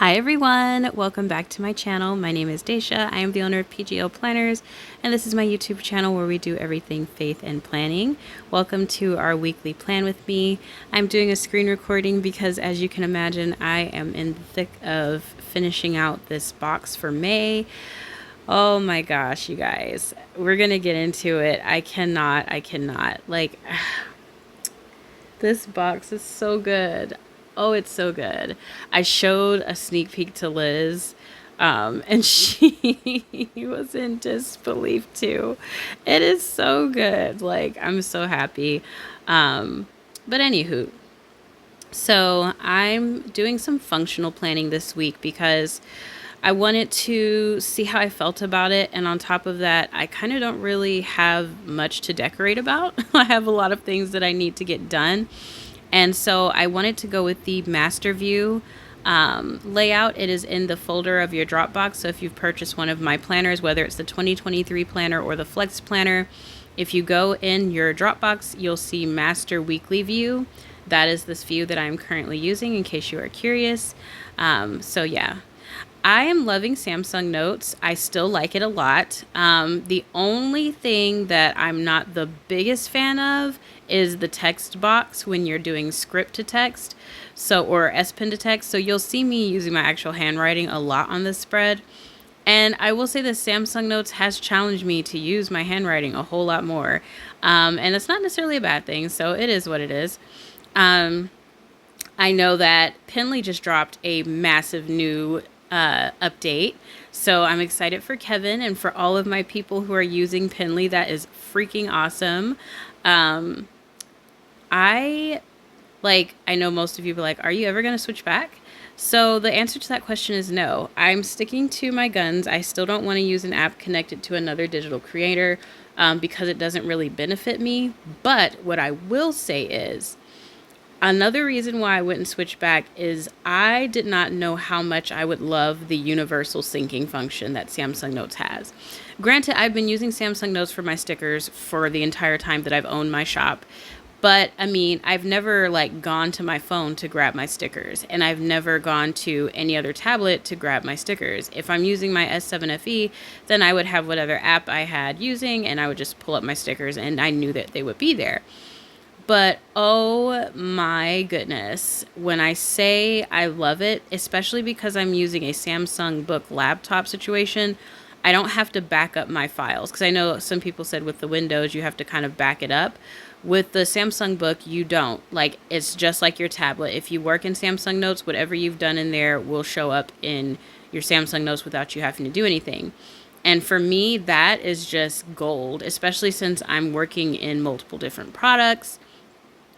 Hi everyone, welcome back to my channel. My name is Daisha. I am the owner of PGO Planners, and this is my YouTube channel where we do everything faith and planning. Welcome to our weekly plan with me. I'm doing a screen recording because, as you can imagine, I am in the thick of finishing out this box for May. Oh my gosh, you guys, we're gonna get into it. I cannot, like, this box is so good. Oh, it's so good. I showed a sneak peek to Liz, and she was in disbelief too. It is so good. Like, I'm so happy. But anywho, so I'm doing some functional planning this week because I wanted to see how I felt about it. And on top of that, I kind of don't really have much to decorate about. I have a lot of things that I need to get done. And so I wanted to go with the master view layout. It is in the folder of your Dropbox. So if you've purchased one of my planners, whether it's the 2023 planner or the Flex planner, if you go in your Dropbox, you'll see master weekly view. That is this view that I'm currently using in case you are curious. So yeah. I am loving Samsung Notes. I still like it a lot. The only thing that I'm not the biggest fan of is the text box when you're doing script to text, or SPEN to text. So you'll see me using my actual handwriting a lot on this spread. And I will say that Samsung Notes has challenged me to use my handwriting a whole lot more. And it's not necessarily a bad thing, so it is what it is. I know that Penly just dropped a massive new update. So I'm excited for Kevin and for all of my people who are using Penly. That is freaking awesome. I know most of you be like, are you ever going to switch back? So the answer to that question is no. I'm sticking to my guns. I still don't want to use an app connected to another digital creator because it doesn't really benefit me. But what I will say is, another reason why I wouldn't switch back is I did not know how much I would love the universal syncing function that Samsung Notes has. Granted, I've been using Samsung Notes for my stickers for the entire time that I've owned my shop. But I mean, I've never gone to my phone to grab my stickers, and I've never gone to any other tablet to grab my stickers. If I'm using my S7 FE, then I would have whatever app I had using, and I would just pull up my stickers, and I knew that they would be there. But oh my goodness, when I say I love it, especially because I'm using a Samsung Book laptop situation, I don't have to back up my files. Because I know some people said with the Windows, you have to kind of back it up. With the Samsung Book, you don't. It's just like your tablet. If you work in Samsung Notes, whatever you've done in there will show up in your Samsung Notes without you having to do anything. And for me, that is just gold, especially since I'm working in multiple different products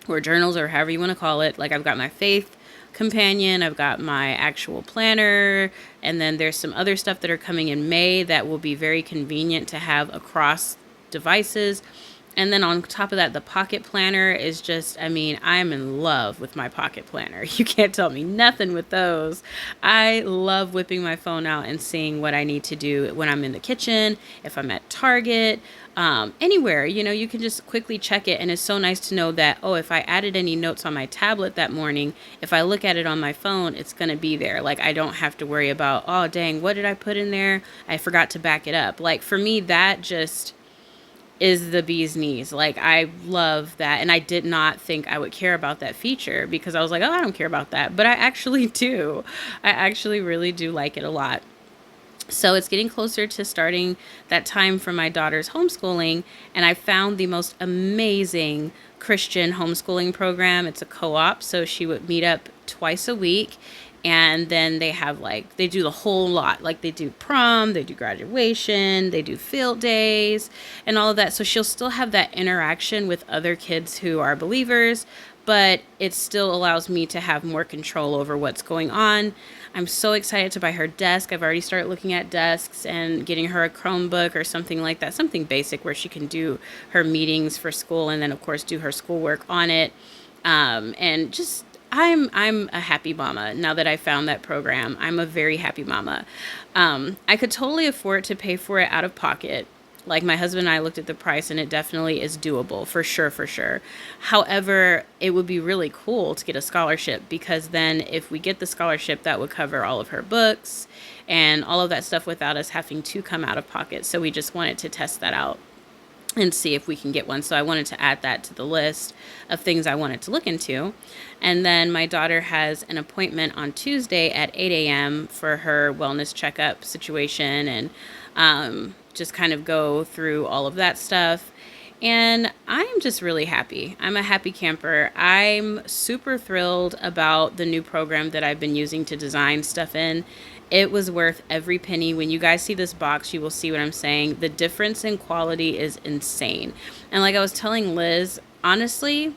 or journals or however you want to call it. I've got my faith companion, I've got my actual planner, and then there's some other stuff that are coming in May that will be very convenient to have across devices. And then on top of that, the pocket planner is just, I mean, I'm in love with my pocket planner. You can't tell me nothing with those. I love whipping my phone out and seeing what I need to do when I'm in the kitchen, if I'm at Target, anywhere, you can just quickly check it. And it's so nice to know that, oh, if I added any notes on my tablet that morning, if I look at it on my phone, it's going to be there. I don't have to worry about, oh, dang, what did I put in there? I forgot to back it up. For me, that just is the bee's knees. I love that. And I did not think I would care about that feature because I was like, oh, I don't care about that. But I actually do. I actually really do like it a lot. So it's getting closer to starting that time for my daughter's homeschooling. And I found the most amazing Christian homeschooling program. It's a co-op. So she would meet up twice a week. And then they have they do the whole lot. They do prom, they do graduation, they do field days and all of that. So she'll still have that interaction with other kids who are believers, but it still allows me to have more control over what's going on. I'm so excited to buy her desk. I've already started looking at desks and getting her a Chromebook or something like that, something basic where she can do her meetings for school and then of course do her schoolwork on it. And just I'm a happy mama now that I found that program. I'm a very happy mama. I could totally afford to pay for it out of pocket. Like, my husband and I looked at the price, and it definitely is doable, for sure, for sure. However, it would be really cool to get a scholarship, because then if we get the scholarship, that would cover all of her books and all of that stuff without us having to come out of pocket. So we just wanted to test that out and see if we can get one. So I wanted to add that to the list of things I wanted to look into. And then my daughter has an appointment on Tuesday at 8 a.m. for her wellness checkup situation, and just kind of go through all of that stuff. And I'm just really happy. I'm a happy camper. I'm super thrilled about the new program that I've been using to design stuff in. It was worth every penny. When you guys see this box, you will see what I'm saying. The difference in quality is insane. And like I was telling Liz, honestly,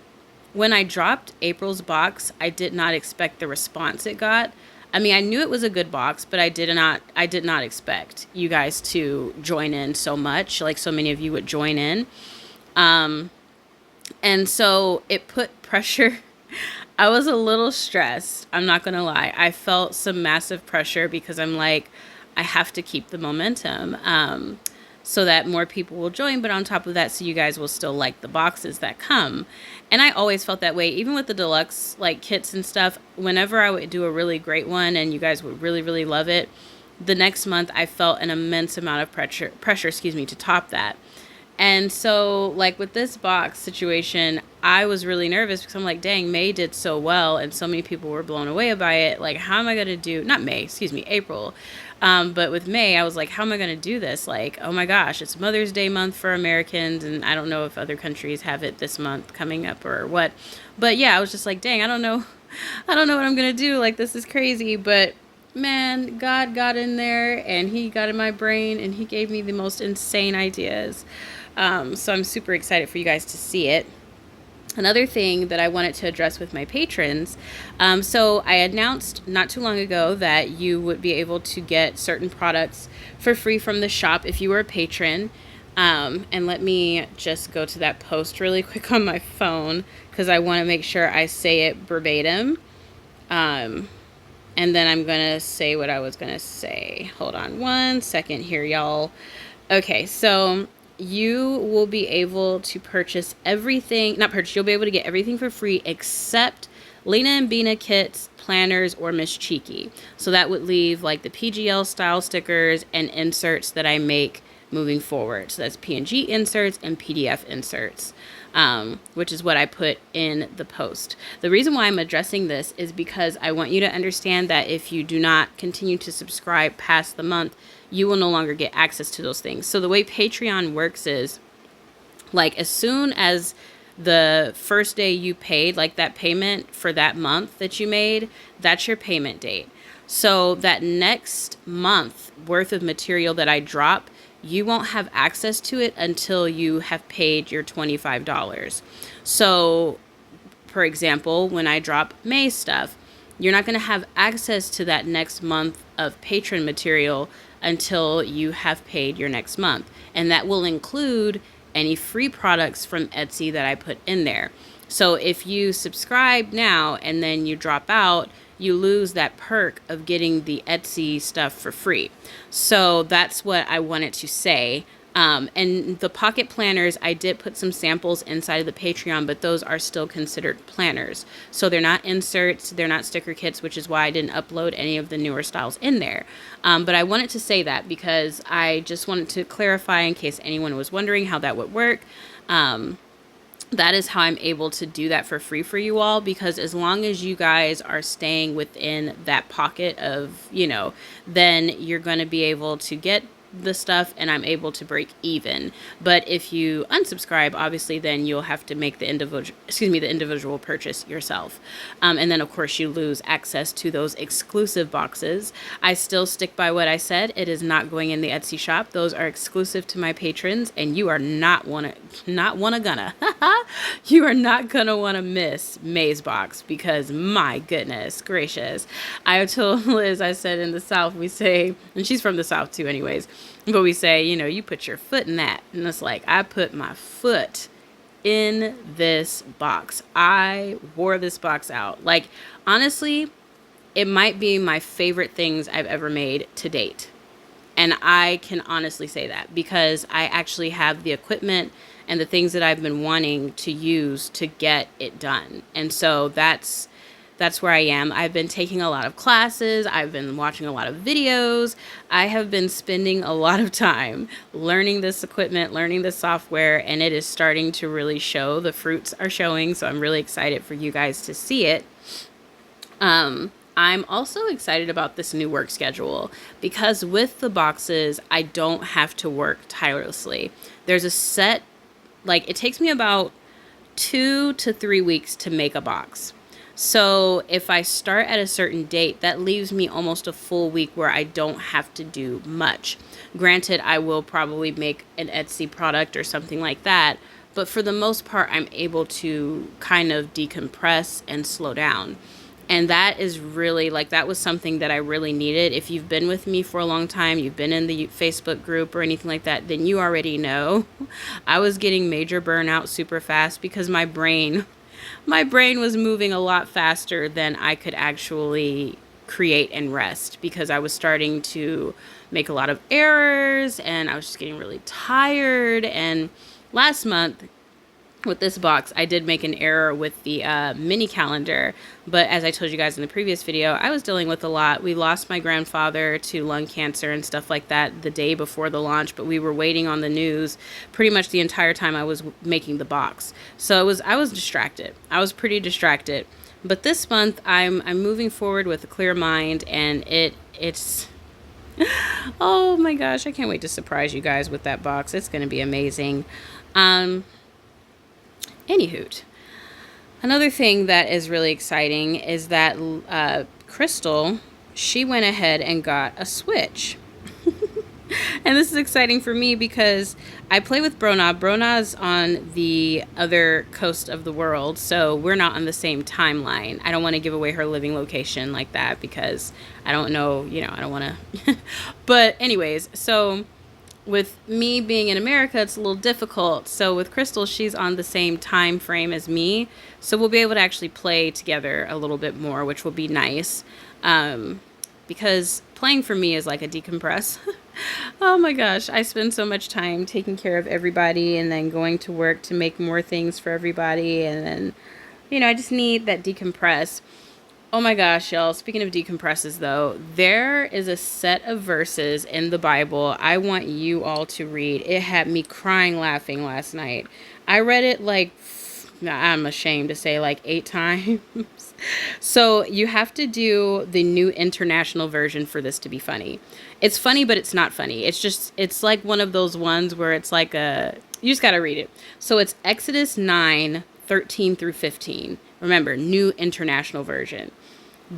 when I dropped April's box, I did not expect the response it got. I mean, I knew it was a good box, but I did not expect you guys to join in so much, like so many of you would join in. And so it put pressure. I was a little stressed. I'm not going to lie. I felt some massive pressure because I'm like, I have to keep the momentum, so that more people will join. But on top of that, so you guys will still like the boxes that come. And I always felt that way, even with the deluxe like kits and stuff. Whenever I would do a really great one and you guys would really, really love it, the next month I felt an immense amount of pressure, to top that. And so, like, with this box situation, I was really nervous because I'm like, dang, May did so well and so many people were blown away by it. Like, how am I going to do, not May, excuse me, April. But with May, I was like, how am I going to do this? Like, oh my gosh, it's Mother's Day month for Americans. And I don't know if other countries have it this month coming up or what. But yeah, I was just like, dang, I don't know what I'm going to do. Like, this is crazy. But man, God got in there and he got in my brain and he gave me the most insane ideas. So I'm super excited for you guys to see it. Another thing that I wanted to address with my patrons, so I announced not too long ago that you would be able to get certain products for free from the shop if you were a patron. And let me just go to that post really quick on my phone because I want to make sure I say it verbatim. And then I'm going to say what I was going to say. Hold on one second here, y'all. Okay, so you will be able to purchase everything, you'll be able to get everything for free except Lena and Bina kits, planners, or Miss Cheeky. So that would leave like the PGL style stickers and inserts that I make moving forward. So that's PNG inserts and PDF inserts, which is what I put in the post. The reason why I'm addressing this is because I want you to understand that if you do not continue to subscribe past the month, you will no longer get access to those things. So the way Patreon works is, like, as soon as the first day you paid, like that payment for that month that you made, that's your payment date. So that next month worth of material that I drop, you won't have access to it until you have paid your $25. So, for example, when I drop May stuff, you're not going to have access to that next month of patron material until you have paid your next month. And that will include any free products from Etsy that I put in there. So if you subscribe now and then you drop out, you lose that perk of getting the Etsy stuff for free. So that's what I wanted to say. And the pocket planners, I did put some samples inside of the Patreon, but those are still considered planners. So they're not inserts, they're not sticker kits, which is why I didn't upload any of the newer styles in there. But I wanted to say that because I just wanted to clarify in case anyone was wondering how that would work. That is how I'm able to do that for free for you all, because as long as you guys are staying within that pocket of, then you're going to be able to get the stuff and I'm able to break even. But if you unsubscribe, obviously then you'll have to make the individual purchase yourself. And then of course you lose access to those exclusive boxes. I still stick by what I said. It is not going in the Etsy shop. Those are exclusive to my patrons and you are not gonna you are not gonna want to miss Mazebox, because my goodness gracious. I told Liz, I said in the South we say, and she's from the South too anyways, but we say, you put your foot in that. And it's like, I put my foot in this box. I wore this box out. Like, honestly, it might be my favorite things I've ever made to date. And I can honestly say that because I actually have the equipment and the things that I've been wanting to use to get it done. And so that's where I am. I've been taking a lot of classes. I've been watching a lot of videos. I have been spending a lot of time learning this equipment, learning the software, and it is starting to really show. The fruits are showing, so I'm really excited for you guys to see it. I'm also excited about this new work schedule because with the boxes, I don't have to work tirelessly. There's a set, like it takes me about 2 to 3 weeks to make a box. So if I start at a certain date, that leaves me almost a full week where I don't have to do much. Granted, I will probably make an Etsy product or something like that, but for the most part, I'm able to kind of decompress and slow down. And that is really, like, that was something that I really needed. If you've been with me for a long time, you've been in the Facebook group or anything like that, then you already know I was getting major burnout super fast because my brain was moving a lot faster than I could actually create and rest because I was starting to make a lot of errors and I was just getting really tired. And last month, with this box, I did make an error with the mini calendar, but as I told you guys in the previous video, I was dealing with a lot. We lost my grandfather to lung cancer and stuff like that the day before the launch, but we were waiting on the news pretty much the entire time I was making the box. So I was distracted. I was pretty distracted. But this month, I'm moving forward with a clear mind, and it's oh my gosh, I can't wait to surprise you guys with that box. It's going to be amazing. Anywho, another thing that is really exciting is that Crystal, she went ahead and got a Switch. And this is exciting for me because I play with Brona. Brona's on the other coast of the world, so we're not on the same timeline. I don't want to give away her living location like that because I don't know, I don't want to. But anyways, so with me being in America, it's a little difficult. So with Crystal, she's on the same time frame as me. So we'll be able to actually play together a little bit more, which will be nice. Because playing for me is like a decompress. Oh my gosh, I spend so much time taking care of everybody and then going to work to make more things for everybody. And then, I just need that decompress. Oh my gosh, y'all. Speaking of decompresses, though, there is a set of verses in the Bible I want you all to read. It had me crying laughing last night. I read it I'm ashamed to say 8 times. So you have to do the New International Version for this to be funny. It's funny, but it's not funny. It's like one of those ones where it's like you just got to read it. So it's Exodus 9:13 through 15. Remember, New International Version.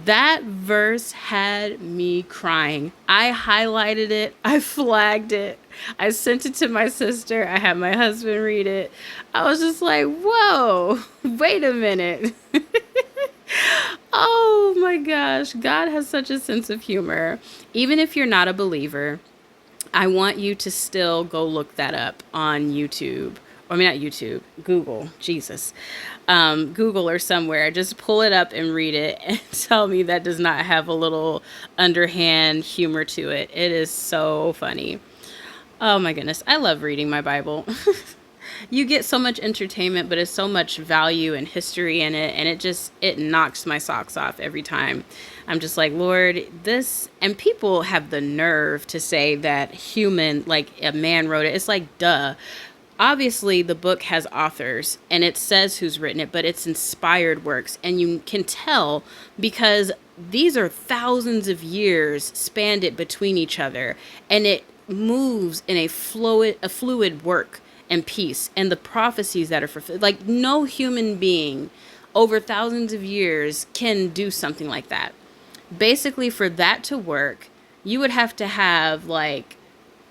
That verse had me crying. I highlighted it. I flagged it. I sent it to my sister. I had my husband read it. I was just like, whoa, wait a minute. Oh my gosh. God has such a sense of humor. Even if you're not a believer, I want you to still go look that up on YouTube. I mean, not YouTube, Google, Jesus. Google or somewhere. Just pull it up and read it and tell me that does not have a little underhand humor to it. It is so funny. Oh my goodness. I love reading my Bible. You get so much entertainment, but it's so much value and history in it. And it knocks my socks off every time. I'm just like, Lord, and people have the nerve to say that a man wrote it. It's like, duh. Obviously, the book has authors, and it says who's written it, but it's inspired works. And you can tell because these are thousands of years spanned it between each other, and it moves in a fluid work and peace. And the prophecies that are fulfilled, like no human being over thousands of years can do something like that. Basically, for that to work, you would have to have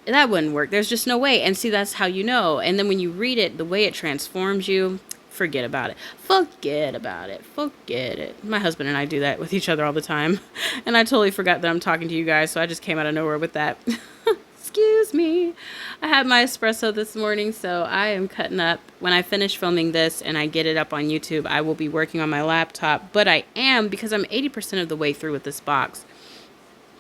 that wouldn't work. There's just no way. And see, that's how you know. And then when you read it, the way it transforms you, forget about it. Forget about it. Forget it. My husband and I do that with each other all the time. And I totally forgot that I'm talking to you guys, so I just came out of nowhere with that. Excuse me. I had my espresso this morning, so I am cutting up. When I finish filming this and I get it up on YouTube, I will be working on my laptop. But I am, because I'm 80% of the way through with this box.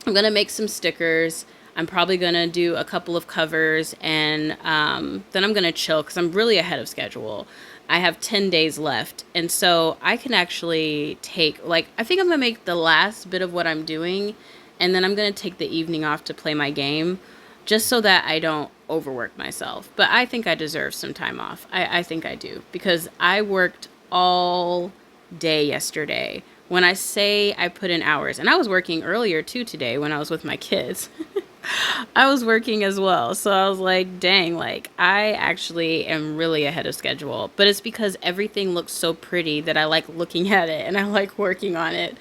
I'm going to make some stickers. I'm probably going to do a couple of covers, and then I'm going to chill because I'm really ahead of schedule. I have 10 days left. And so I can actually take, like, I think I'm going to make the last bit of what I'm doing, and then I'm going to take the evening off to play my game, just so that I don't overwork myself. But I think I deserve some time off. I think I do, because I worked all day yesterday. When I say I put in hours, and I was working earlier too today when I was with my kids. I was working as well. So I was like, dang, like I actually am really ahead of schedule. But it's because everything looks so pretty that I like looking at it and I like working on it.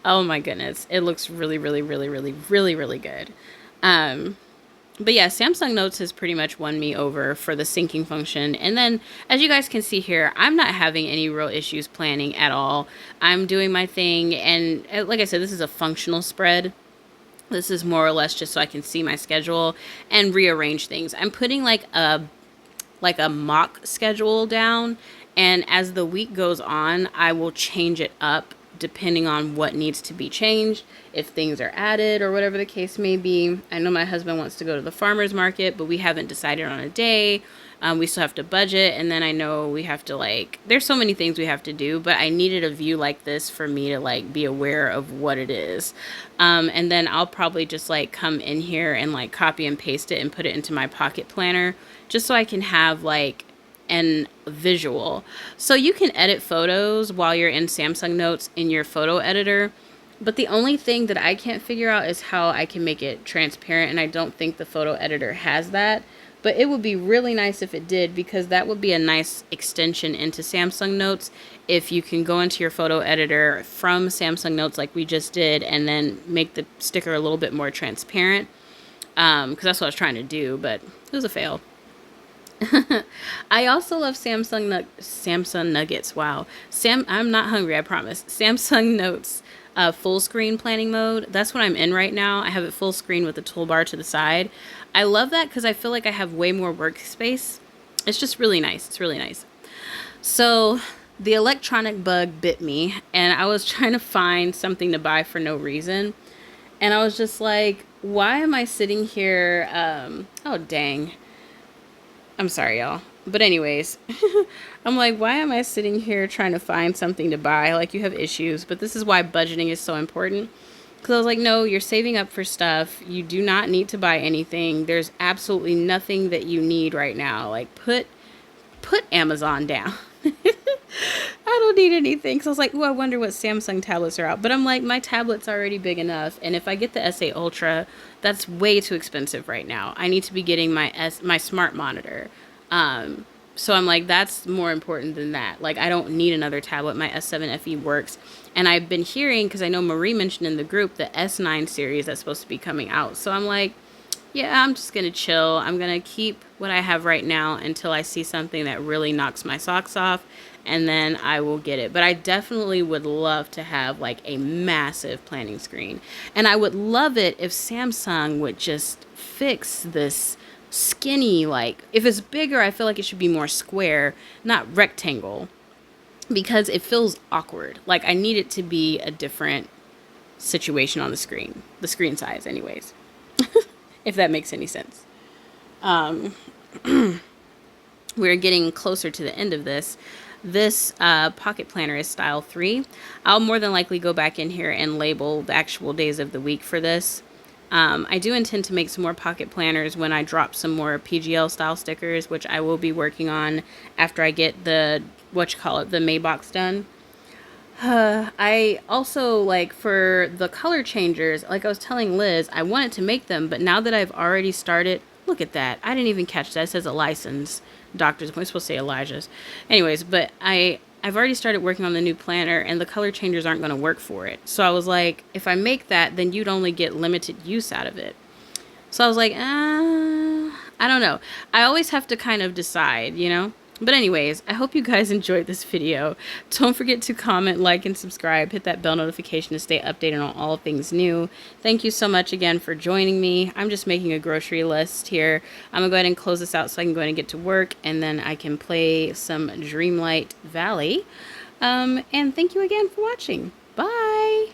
Oh my goodness. It looks really, really, really, really, really, really good. But yeah, Samsung Notes has pretty much won me over for the syncing function. And then, as you guys can see here, I'm not having any real issues planning at all. I'm doing my thing. And like I said, this is a functional spread. This is more or less just so I can see my schedule and rearrange things. I'm putting like a mock schedule down. And as the week goes on, I will change it up depending on what needs to be changed, if things are added or whatever the case may be. I know my husband wants to go to the farmer's market, but we haven't decided on a day. We still have to budget, and then I know we have to, like, there's so many things we have to do, but I needed a view like this for me to, like, be aware of what it is. And then I'll probably just, like, come in here and, like, copy and paste it and put it into my pocket planner, just so I can have, like, and visual. So you can edit photos while you're in Samsung Notes in your photo editor, but the only thing that I can't figure out is how I can make it transparent, and I don't think the photo editor has that. But it would be really nice if it did, because that would be a nice extension into Samsung Notes if you can go into your photo editor from Samsung Notes like we just did and then make the sticker a little bit more transparent, because that's what I was trying to do, but it was a fail. I also love Samsung Nuggets. Wow. I'm not hungry, I promise. Samsung Notes full screen planning mode. That's what I'm in right now. I have it full screen with the toolbar to the side. I love that because I feel like I have way more workspace. It's just really nice. It's really nice. So the electronic bug bit me, and I was trying to find something to buy for no reason. And I was just like, why am I sitting here? Oh, dang. I'm sorry, y'all. But anyways, I'm like, why am I sitting here trying to find something to buy? Like, you have issues, but this is why budgeting is so important. Because I was like, no, you're saving up for stuff. You do not need to buy anything. There's absolutely nothing that you need right now. Like, put Amazon down. I don't need anything. So I was like, oh, I wonder what Samsung tablets are out. But I'm like, my tablet's already big enough. And if I get the S8 Ultra, that's way too expensive right now. I need to be getting my smart monitor. So I'm like, that's more important than that. Like, I don't need another tablet. My S7 FE works. And I've been hearing, because I know Marie mentioned in the group, the S9 series that's supposed to be coming out. So I'm like, yeah, I'm just going to chill. I'm going to keep what I have right now until I see something that really knocks my socks off, and then I will get it. But I definitely would love to have like a massive planning screen. And I would love it if Samsung would just fix this skinny, like, if it's bigger, I feel like it should be more square, not rectangle, because it feels awkward. Like, I need it to be a different situation on the screen size anyways. If that makes any sense. We're getting closer to the end of this. This pocket planner is style 3. I'll more than likely go back in here and label the actual days of the week for this. I do intend to make some more pocket planners when I drop some more PGL style stickers, which I will be working on after I get the, the Mazebox done. I also, like, for the color changers, like I was telling Liz, I wanted to make them, but now that I've already started, look at that. I didn't even catch that. It says a license. Doctor's appointment. Supposed to say Elijah's. Anyways, but I've already started working on the new planner, and the color changers aren't going to work for it. So I was like, if I make that, then you'd only get limited use out of it. So I was like, I don't know. I always have to kind of decide, you know? But anyways, I hope you guys enjoyed this video. Don't forget to comment, like, and subscribe. Hit that bell notification to stay updated on all things new. Thank you so much again for joining me. I'm just making a grocery list here. I'm going to go ahead and close this out so I can go ahead and get to work, and then I can play some Dreamlight Valley. And thank you again for watching. Bye!